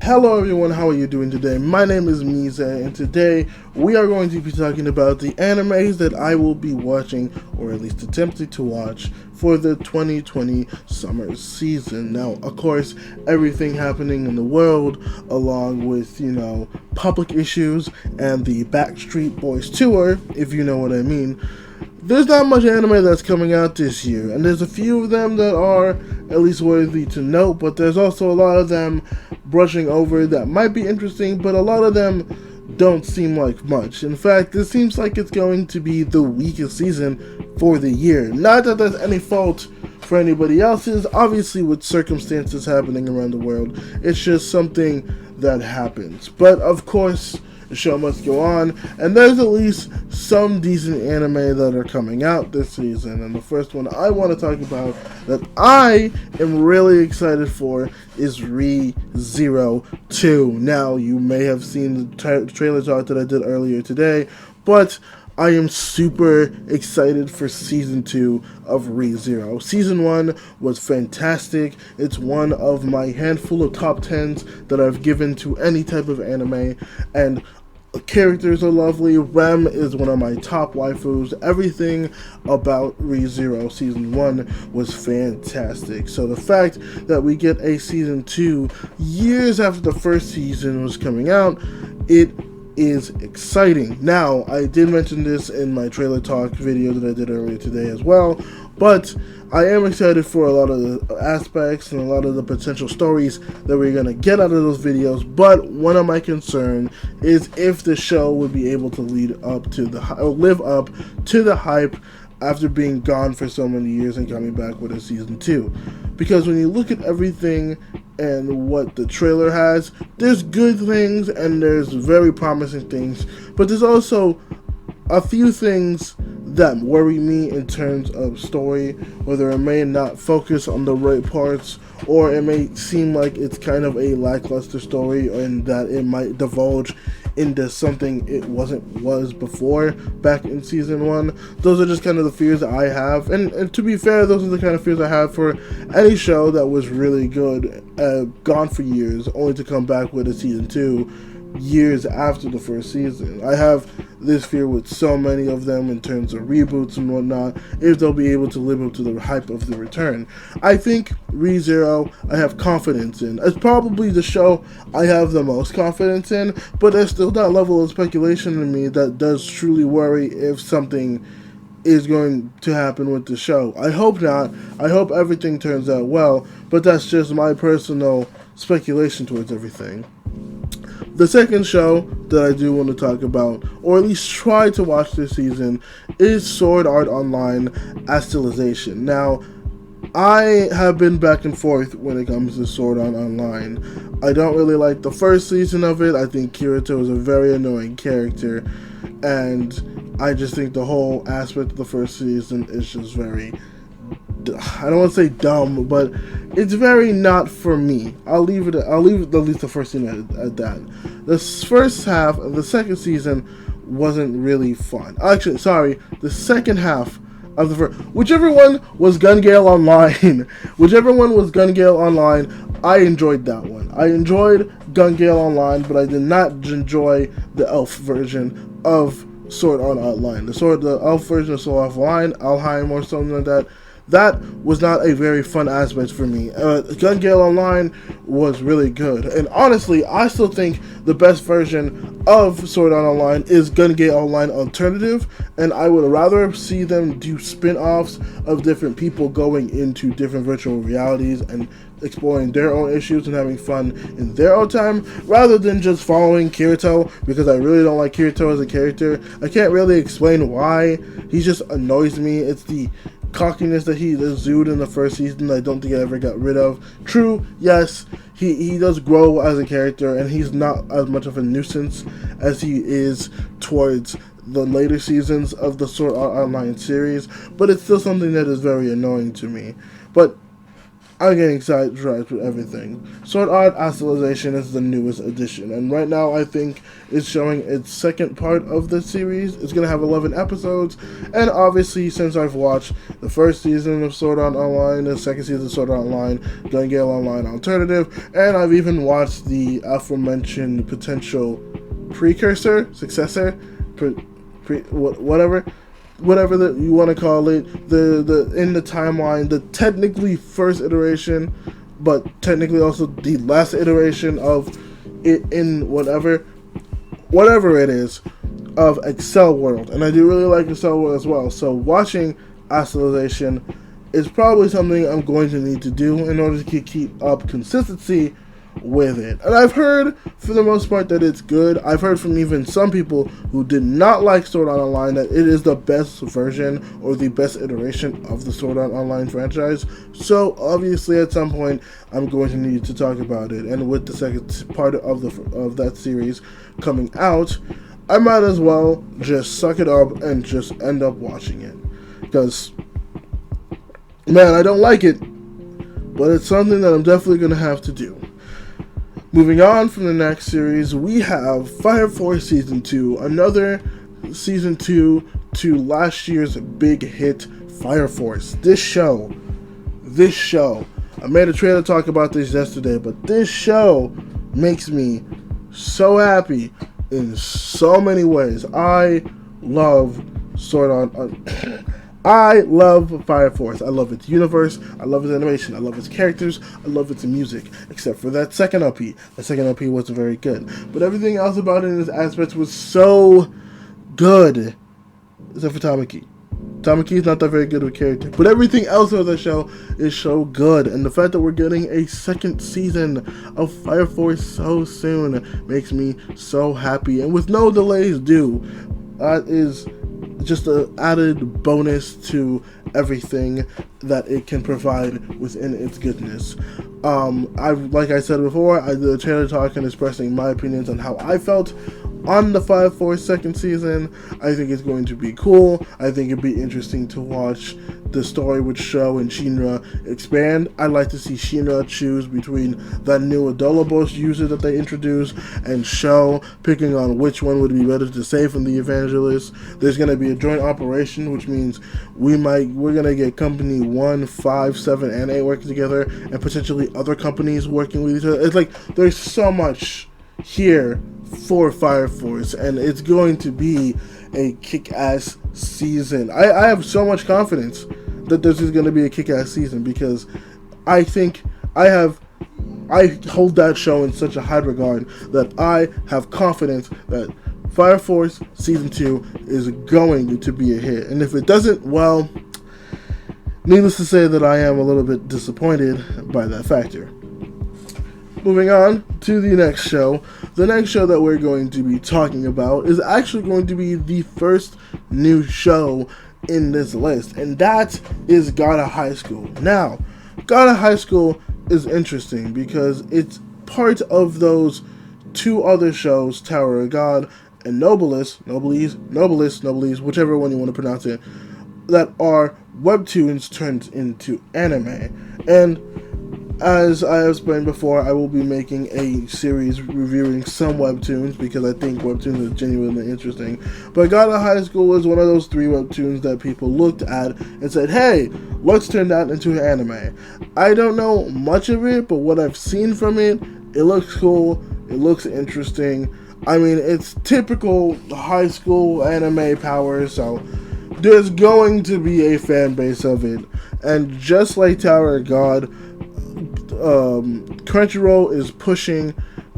Hello everyone, how are you doing today? My name is Mize, and today we are going to be talking about the animes that I will be watching, or at least attempting to watch, for the 2020 summer season. Now, of course, everything happening in the world, along with, public issues and the Backstreet Boys tour, if you know what I mean, there's not much anime that's coming out this year, and there's a few of them that are at least worthy to note, but there's also a lot of them brushing over that might be interesting, but a lot of them don't seem like much. In fact, this seems like it's going to be the weakest season for the year. Not that there's any fault for anybody else's, obviously with circumstances happening around the world, it's just something that happens. But of course, the show must go on, and there's at least some decent anime that are coming out this season. And the first one I want to talk about that I am really excited for is ReZero 2. Now, you may have seen the trailer talk that I did earlier today, but I am super excited for Season 2 of ReZero. Season 1 was fantastic. It's one of my handful of top 10s that I've given to any type of anime, and the characters are lovely. Rem is one of my top waifus. Everything about ReZero Season 1 was fantastic. So the fact that we get a Season 2 years after the first season was coming out, it is exciting. Now, I did mention this in my trailer talk video that I did earlier today as well, but I am excited for a lot of the aspects and a lot of the potential stories that we're going to get out of those videos, but one of my concerns is if the show would be able to live up to the hype after being gone for so many years and coming back with a Season 2. Because when you look at everything and what the trailer has, there's good things and there's very promising things, but there's also a few things that worry me in terms of story, whether it may not focus on the right parts, or it may seem like it's kind of a lackluster story and that it might divulge into something it was before back in Season 1. Those are just kind of the fears that I have, and to be fair, those are the kind of fears I have for any show that was really good, gone for years, only to come back with a Season 2 years after the first season. I have this fear with so many of them in terms of reboots and whatnot, if they'll be able to live up to the hype of the return. I think ReZero I have confidence in. It's probably the show I have the most confidence in, but there's still that level of speculation in me that does truly worry if something is going to happen with the show. I hope not. I hope everything turns out well, but that's just my personal speculation towards everything. The second show that I do want to talk about, or at least try to watch this season, is Sword Art Online Astralization. Now, I have been back and forth when it comes to Sword Art Online. I don't really like the first season of it. I think Kirito is a very annoying character, and I just think the whole aspect of the first season is just very, I don't want to say dumb, but it's very not for me. I'll leave at least the first scene at that. The first half of the second season wasn't really fun. Actually, sorry, the second half of the first, whichever one was Gun Gale Online, I enjoyed that one. I enjoyed Gun Gale Online, but I did not enjoy the elf version of Sword Art Online. The elf version of Sword Art Online, Alheim or something like that. That was not a very fun aspect for me. Gun Gale Online was really good. And honestly, I still think the best version of Sword Art Online is Gun Gale Online Alternative. And I would rather see them do spin-offs of different people going into different virtual realities and exploring their own issues and having fun in their own time, rather than just following Kirito, because I really don't like Kirito as a character. I can't really explain why. He just annoys me. It's the cockiness that he exuded in the first season I don't think I ever got rid of. True, yes, he does grow as a character, and he's not as much of a nuisance as he is towards the later seasons of the Sword Art Online series, but it's still something that is very annoying to me. But I'm getting sidetracked with everything. Sword Art Astralization is the newest edition, and right now I think it's showing its second part of the series. It's going to have 11 episodes, and obviously since I've watched the first season of Sword Art Online, the second season of Sword Art Online, Gun Gale Online Alternative, and I've even watched the aforementioned potential precursor, successor, whatever that you want to call it, the in the timeline, the technically first iteration, but technically also the last iteration of it in whatever it is of Excel World, and I do really like Excel World as well. So watching Astralization is probably something I'm going to need to do in order to keep up consistency with it. And I've heard for the most part that it's good. I've heard from even some people who did not like Sword Art Online that it is the best version or the best iteration of the Sword Art Online franchise. So obviously at some point I'm going to need to talk about it, and with the second part of that series coming out, I might as well just suck it up and just end up watching it, because man, I don't like it, but it's something that I'm definitely going to have to do. Moving on from the next series, we have Fire Force Season 2, another Season 2 to last year's big hit, Fire Force. This show, I made a trailer talk about this yesterday, but this show makes me so happy in so many ways. I love I love Fire Force. I love its universe. I love its animation. I love its characters. I love its music. Except for that second LP. The second LP wasn't very good. But everything else about it in its aspects was so good. Except for Tamaki. Tamaki is not that very good of a character. But everything else of the show is so good. And the fact that we're getting a second season of Fire Force so soon makes me so happy. And with no delays due, that is just an added bonus to everything that it can provide within its goodness. Like I said before, I did a trailer talk and expressing my opinions on how I felt on the Fire Force second season. I think it's going to be cool. I think it'd be interesting to watch the story with Sho and Shinra expand. I'd like to see Shinra choose between that new Adolabos user that they introduced and Sho picking on which one would be better to save from the Evangelist. There's going to be a joint operation, which means we're going to get Company 1, 5, 7, and 8 working together, and potentially other companies working with each other. It's like there's so much here for Fire Force, and it's going to be a kick-ass season. I have so much confidence that this is going to be a kick-ass season, because I think I hold that show in such a high regard that I have confidence that Fire Force Season 2 is going to be a hit. And if it doesn't, well, needless to say that I am a little bit disappointed by that factor. Moving on to the next show. The next show that we're going to be talking about is actually going to be the first new show in this list, and that is God of High School. Now, God of High School is interesting because it's part of those two other shows, Tower of God and Nobilis, whichever one you want to pronounce it, that are webtoons turned into anime. And as I explained before, I will be making a series reviewing some webtoons because I think webtoons are genuinely interesting. But God of High School was one of those 3 webtoons that people looked at and said, hey, let's turn that into an anime. I don't know much of it, but what I've seen from it, it looks cool, it looks interesting. I mean, it's typical high school anime power, so there's going to be a fan base of it. And just like Tower of God, Crunchyroll is pushing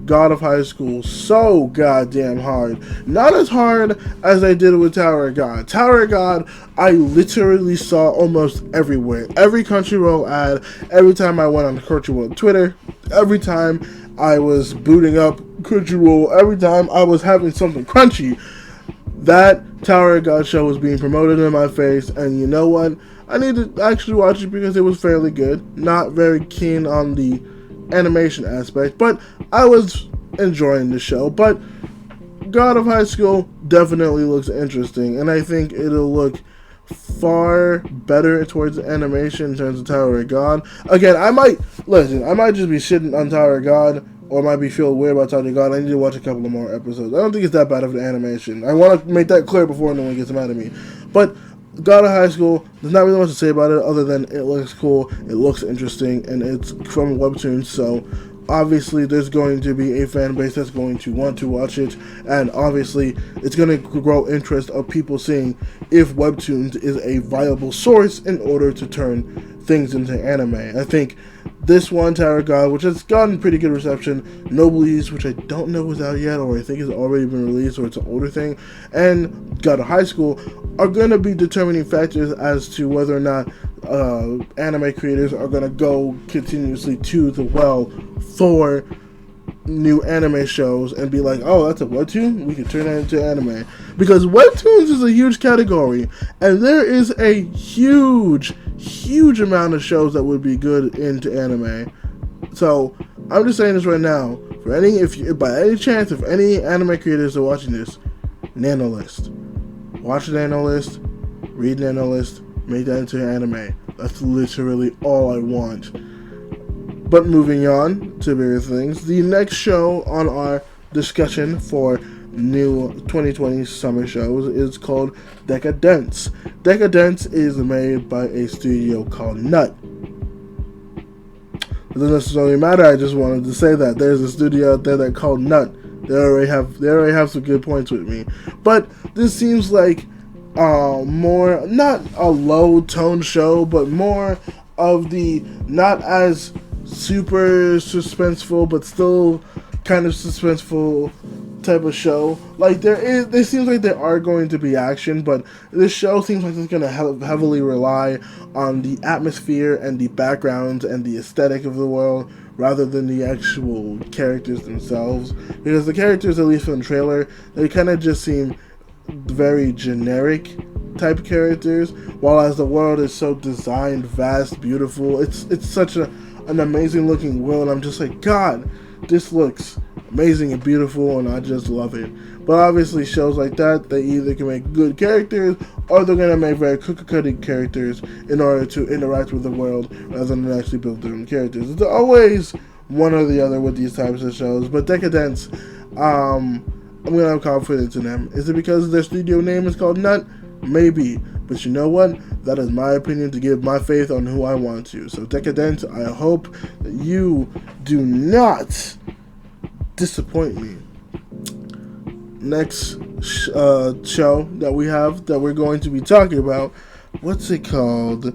God of High School so goddamn hard. Not as hard as I did with Tower of God. Tower of God, I literally saw almost everywhere. Every Crunchyroll ad, every time I went on Crunchyroll Twitter, every time I was booting up Crunchyroll, every time I was having something crunchy, that Tower of God show was being promoted in my face. And you know what? I need to actually watch it because it was fairly good. Not very keen on the animation aspect, but I was enjoying the show. But God of High School definitely looks interesting, and I think it'll look far better towards animation in terms of Tower of God. Again, I might just be shitting on Tower of God, or might be feeling weird about Tower of God. I need to watch a couple of more episodes. I don't think it's that bad of an animation. I want to make that clear before no one gets mad at me. But God of High School, there's not really much to say about it other than it looks cool, it looks interesting, and it's from Webtoons, so obviously there's going to be a fan base that's going to want to watch it, and obviously it's going to grow interest of people seeing if Webtoons is a viable source in order to turn things into anime. I think this one, Tower of God, which has gotten pretty good reception, Noblesse, which I don't know is out yet, or I think has already been released, or it's an older thing, and God of High School are going to be determining factors as to whether or not anime creators are going to go continuously to the well for new anime shows and be like, oh, that's a webtoon? We can turn that into anime. Because webtoons is a huge category, and there is a huge amount of shows that would be good into anime. So, I'm just saying this right now. By any chance, if any anime creators are watching this, Nanolist. Watch Nanolist, read Nanolist, make that into anime. That's literally all I want. But moving on to bigger things, the next show on our discussion for new 2020 summer shows is called Decadence. Decadence is made by a studio called Nut. It doesn't necessarily matter, I just wanted to say that. There's a studio out there that called Nut. They already have some good points with me. But this seems like more, not a low tone show, but more of the not as super suspenseful but still kind of suspenseful type of show. Like there seems like there are going to be action, but this show seems like it's going to heavily rely on the atmosphere and the backgrounds and the aesthetic of the world rather than the actual characters themselves, because the characters, at least from the trailer, they kind of just seem very generic type characters, while as the world is so designed, vast, beautiful. It's such an amazing looking world. I'm just like, God, this looks amazing and beautiful, and I just love it. But obviously shows like that, they either can make good characters or they're going to make very cookie-cutter characters in order to interact with the world rather than actually build their own characters. It's always one or the other with these types of shows. But Decadence, I'm going to have confidence in them. Is it because their studio name is called Nut? Maybe. But you know what? That is my opinion to give my faith on who I want to. So Decadence, I hope that you do not disappoint me. Next show that we have that we're going to be talking about, what's it called?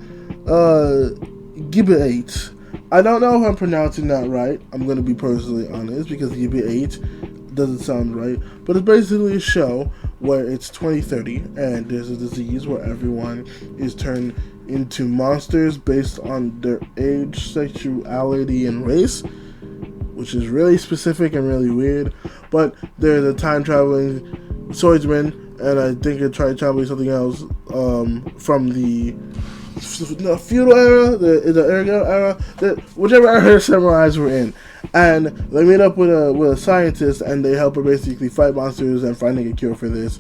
Gibba 8. I don't know if I'm pronouncing that right. I'm going to be personally honest, because Gibba 8 doesn't sound right. But it's basically a show where it's 2030 and there's a disease where everyone is turned into monsters based on their age, sexuality, and race, which is really specific and really weird. But there's a time-traveling swordsman, and I think it tried traveling something else from the feudal era, the era, whichever era samurais were in. And they meet up with a scientist, and they help her basically fight monsters and finding a cure for this.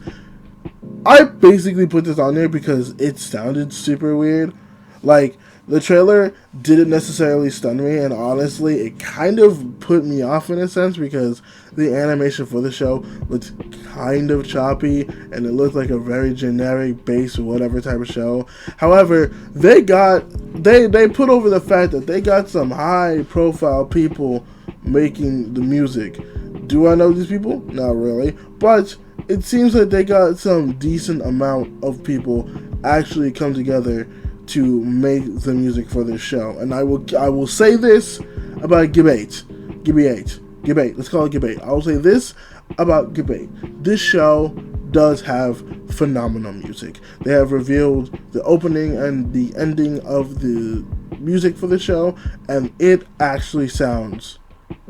I basically put this on there because it sounded super weird. Like, the trailer didn't necessarily stun me, and honestly, it kind of put me off in a sense, because the animation for the show looked kind of choppy, and it looked like a very generic base or whatever type of show. However, they put over the fact that they got some high profile people making the music. Do I know these people? Not really, but it seems like they got some decent amount of people actually come together to make the music for this show. And I will say this about Gibba 8. Let's call it Gibba 8. I will say this about Gibba 8. This show does have phenomenal music. They have revealed the opening and the ending of the music for the show, and it actually sounds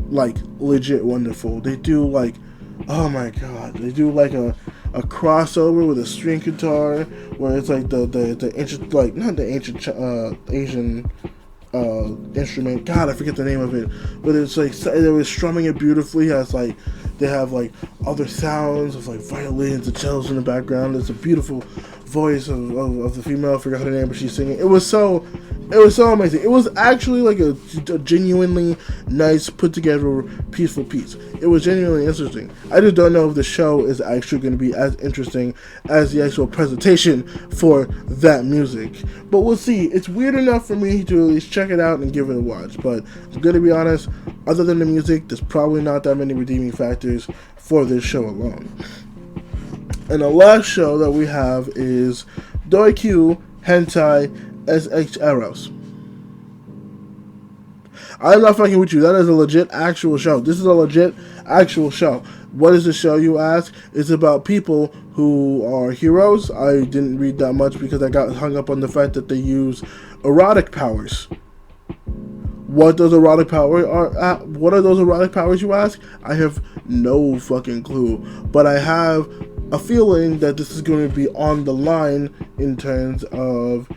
like legit wonderful. They do like, oh my god, they do like a crossover with a string guitar where it's like the ancient, like not the ancient Asian instrument. God, I forget the name of it, but it's like they were strumming it beautifully. It's like they have like other sounds of like violins and cellos in the background. It's a beautiful voice of the female. I forgot her name, but she's singing. It was so amazing. It was actually like a genuinely nice, put together, peaceful piece. It was genuinely interesting. I just don't know if the show is actually going to be as interesting as the actual presentation for that music. But we'll see. It's weird enough for me to at least check it out and give it a watch. But I'm going to be honest, other than the music, there's probably not that many redeeming factors for this show alone. And the last show that we have is Doikyu Hentai SX Eros. I'm not fucking with you. That is a legit actual show. This is a legit actual show. What is the show, you ask? It's about people who are heroes. I didn't read that much because I got hung up on the fact that they use erotic powers. What those erotic powers are? What are those erotic powers, you ask? I have no fucking clue. But I have a feeling that this is going to be on the line in terms of,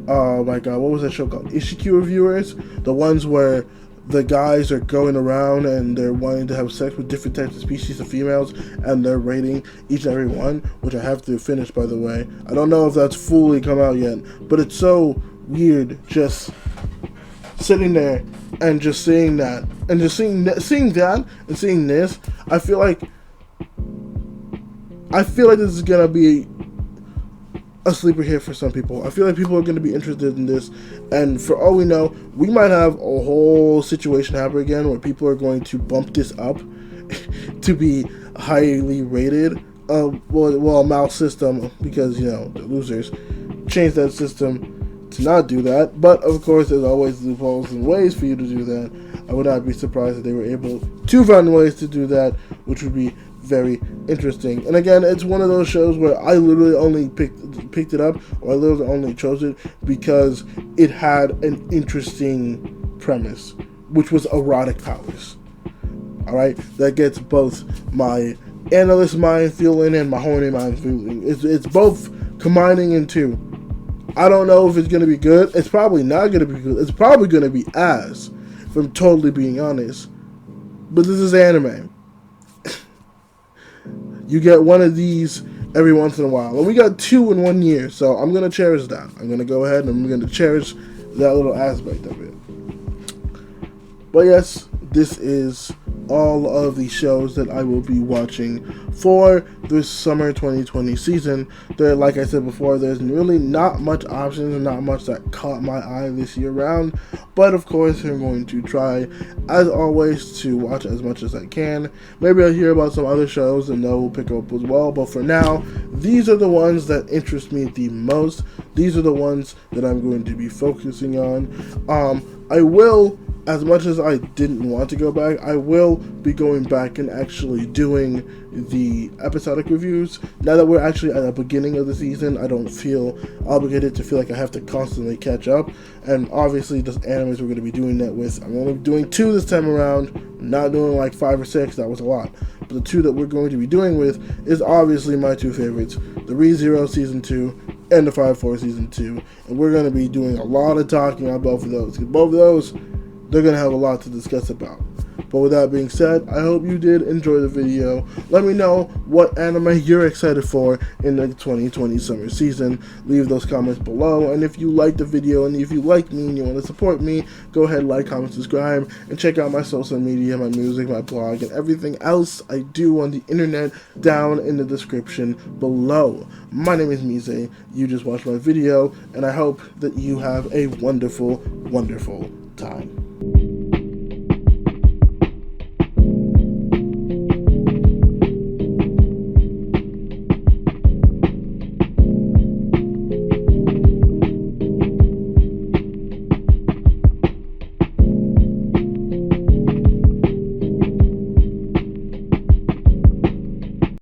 oh my god, what was that show called? Ishiki reviewers? The ones where the guys are going around and they're wanting to have sex with different types of species of females, and they're rating each and every one, which I have to finish, by the way. I don't know if that's fully come out yet, but it's so weird just sitting there and just seeing that, and just seeing that and seeing this. I feel like this is gonna be a sleeper hit for some people. I feel like people are going to be interested in this, and for all we know, we might have a whole situation happen again where people are going to bump this up to be highly rated. Well, mouse system, because, you know, the losers changed that system to not do that. But of course, there's always loopholes and ways for you to do that. I would not be surprised if they were able to find ways to do that, which would be very interesting. And again, it's one of those shows where I literally only picked it up, or I literally only chose it because it had an interesting premise, which was erotic powers. Alright, that gets both my analyst mind feeling and my horny mind feeling. It's both combining in two. I don't know if it's going to be good. It's probably not going to be good. It's probably going to be ass, if I'm totally being honest. But this is anime. You get one of these every once in a while. And we got 2 in 1 year, so I'm going to cherish that. I'm going to go ahead and I'm going to cherish that little aspect of it. But yes, this is all of the shows that I will be watching for this summer 2020 season. There, like I said before, there's really not much options and not much that caught my eye this year round. But of course, I'm going to try, as always, to watch as much as I can. Maybe I'll hear about some other shows and they'll pick up as well. But for now, these are the ones that interest me the most. These are the ones that I'm going to be focusing on. I will, as much as I didn't want to go back, I will be going back and actually doing the episodic reviews. Now that we're actually at the beginning of the season, I don't feel obligated to feel like I have to constantly catch up. And obviously, just animes we're going to be doing that with. I'm only doing 2 this time around, not doing like 5 or 6, that was a lot. But the 2 that we're going to be doing with is obviously my 2 favorites, the ReZero Season 2 and the Fireforce Season 2. And we're going to be doing a lot of talking on both of those, because both of those, they're going to have a lot to discuss about. But with that being said, I hope you did enjoy the video. Let me know what anime you're excited for in the 2020 summer season. Leave those comments below. And if you liked the video and if you like me and you want to support me, go ahead, like, comment, subscribe, and check out my social media, my music, my blog, and everything else I do on the internet down in the description below. My name is Mize. You just watched my video, and I hope that you have a wonderful, wonderful